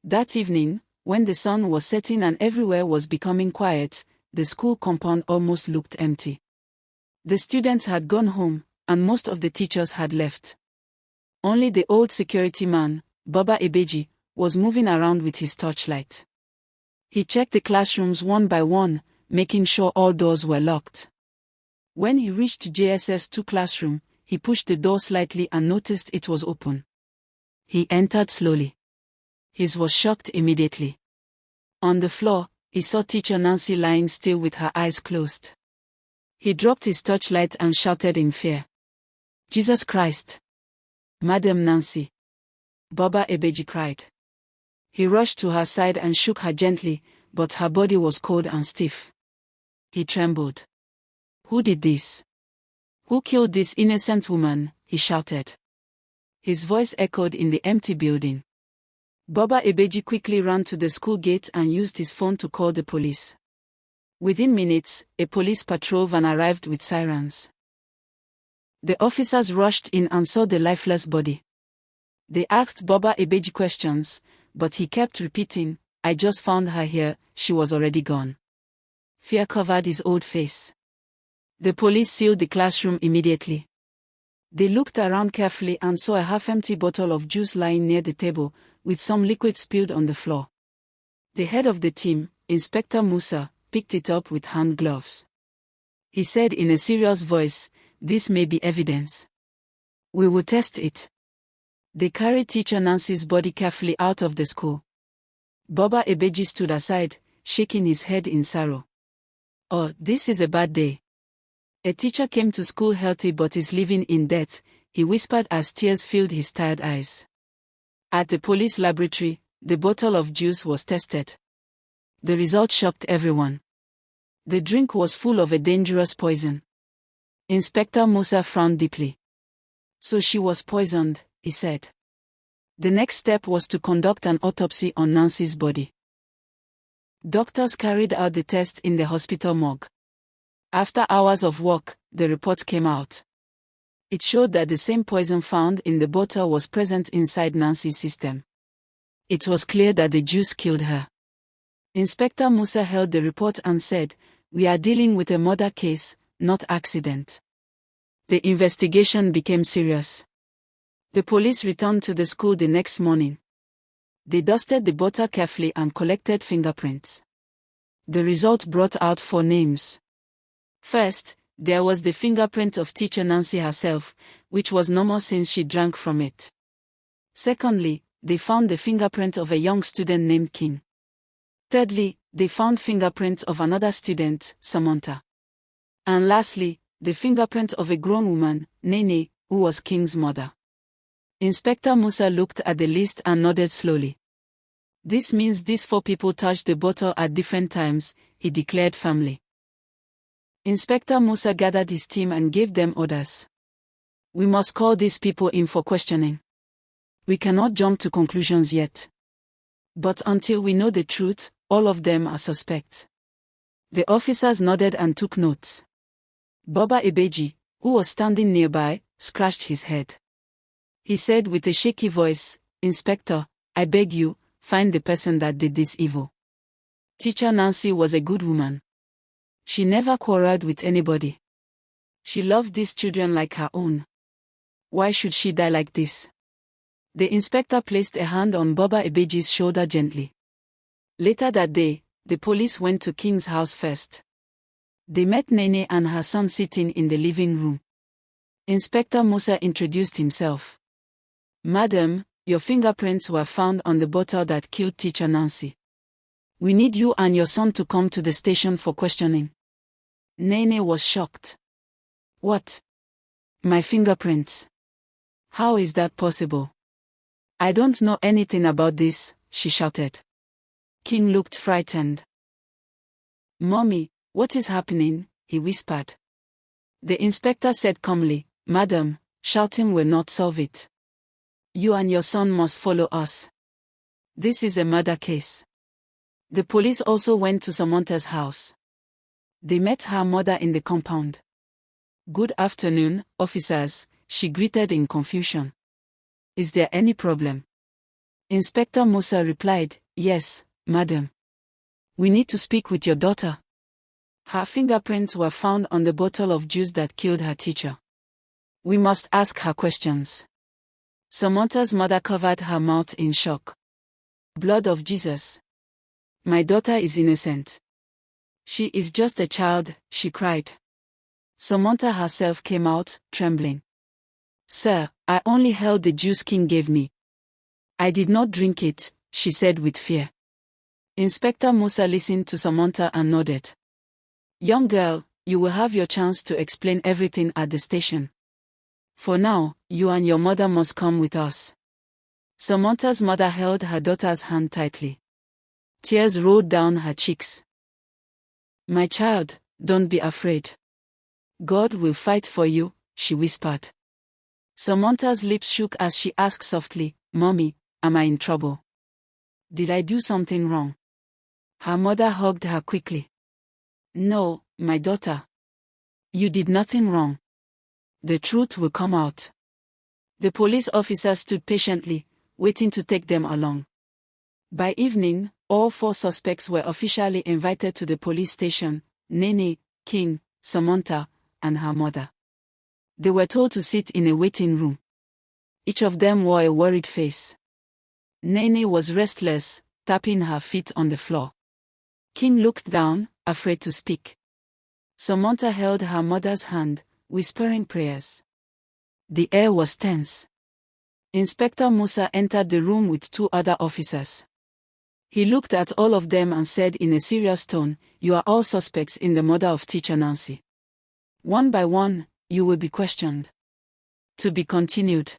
That evening, when the sun was setting and everywhere was becoming quiet, the school compound almost looked empty. The students had gone home, and most of the teachers had left. Only the old security man, Baba Ebeji, was moving around with his torchlight. He checked the classrooms one by one, making sure all doors were locked. When he reached JSS 2 classroom, he pushed the door slightly and noticed it was open. He entered slowly. He was shocked immediately. On the floor, he saw Teacher Nancy lying still with her eyes closed. He dropped his torchlight and shouted in fear. "Jesus Christ! Madam Nancy!" Baba Ebeji cried. He rushed to her side and shook her gently, but her body was cold and stiff. He trembled. "Who did this? Who killed this innocent woman?" he shouted. His voice echoed in the empty building. Baba Ebeji quickly ran to the school gate and used his phone to call the police. Within minutes, a police patrol van arrived with sirens. The officers rushed in and saw the lifeless body. They asked Baba Ebeji questions, but he kept repeating, "I just found her here, she was already gone." Fear covered his old face. The police sealed the classroom immediately. They looked around carefully and saw a half-empty bottle of juice lying near the table, with some liquid spilled on the floor. The head of the team, Inspector Musa, picked it up with hand gloves. He said in a serious voice, "This may be evidence. We will test it." They carried Teacher Nancy's body carefully out of the school. Baba Ebeji stood aside, shaking his head in sorrow. "Oh, this is a bad day. A teacher came to school healthy but is living in death," he whispered as tears filled his tired eyes. At the police laboratory, the bottle of juice was tested. The result shocked everyone. The drink was full of a dangerous poison. Inspector Musa frowned deeply. "So she was poisoned," he said. The next step was to conduct an autopsy on Nancy's body. Doctors carried out the test in the hospital morgue. After hours of work, the report came out. It showed that the same poison found in the bottle was present inside Nancy's system. It was clear that the juice killed her. Inspector Musa held the report and said, "We are dealing with a murder case, not accident." The investigation became serious. The police returned to the school the next morning. They dusted the bottle carefully and collected fingerprints. The result brought out 4 names. First, there was the fingerprint of Teacher Nancy herself, which was normal since she drank from it. Secondly, they found the fingerprint of a young student named King. Thirdly, they found fingerprints of another student, Samanta. And lastly, the fingerprint of a grown woman, Nene, who was King's mother. Inspector Musa looked at the list and nodded slowly. "This means these 4 people touched the bottle at different times," he declared firmly. Inspector Musa gathered his team and gave them orders. "We must call these people in for questioning. We cannot jump to conclusions yet. But until we know the truth, all of them are suspects." The officers nodded and took notes. Baba Ebeji, who was standing nearby, scratched his head. He said with a shaky voice, "Inspector, I beg you, find the person that did this evil." Teacher Nancy was a good woman. She never quarreled with anybody. She loved these children like her own. Why should she die like this? The inspector placed a hand on Baba Ebeji's shoulder gently. Later that day, the police went to King's house first. They met Nene and her son sitting in the living room. Inspector Musa introduced himself. "Madam, your fingerprints were found on the bottle that killed Teacher Nancy. We need you and your son to come to the station for questioning." Nene was shocked. "What? My fingerprints? How is that possible? I don't know anything about this," she shouted. King looked frightened. "Mommy, what is happening?" he whispered. The inspector said calmly, "Madam, shouting will not solve it. You and your son must follow us. This is a murder case." The police also went to Samanta's house. They met her mother in the compound. "Good afternoon, officers," she greeted in confusion. "Is there any problem?" Inspector Musa replied, "Yes, madam. We need to speak with your daughter. Her fingerprints were found on the bottle of juice that killed her teacher. We must ask her questions." Samanta's mother covered her mouth in shock. "Blood of Jesus. My daughter is innocent. She is just a child," she cried. Samanta herself came out, trembling. "Sir, I only held the juice King gave me. I did not drink it," she said with fear. Inspector Musa listened to Samanta and nodded. "Young girl, you will have your chance to explain everything at the station. For now, you and your mother must come with us." Samanta's mother held her daughter's hand tightly. Tears rolled down her cheeks. "My child, don't be afraid. God will fight for you," she whispered. Samanta's lips shook as she asked softly, "Mommy, am I in trouble? Did I do something wrong?" Her mother hugged her quickly. "No, my daughter. You did nothing wrong. The truth will come out." The police officer stood patiently, waiting to take them along. By evening, all 4 suspects were officially invited to the police station: Nene, King, Samanta, and her mother. They were told to sit in a waiting room. Each of them wore a worried face. Nene was restless, tapping her feet on the floor. King looked down, afraid to speak. Samanta held her mother's hand, whispering prayers. The air was tense. Inspector Musa entered the room with 2 other officers. He looked at all of them and said in a serious tone, "You are all suspects in the murder of teacher Nancy. One by one, you will be questioned." To be continued.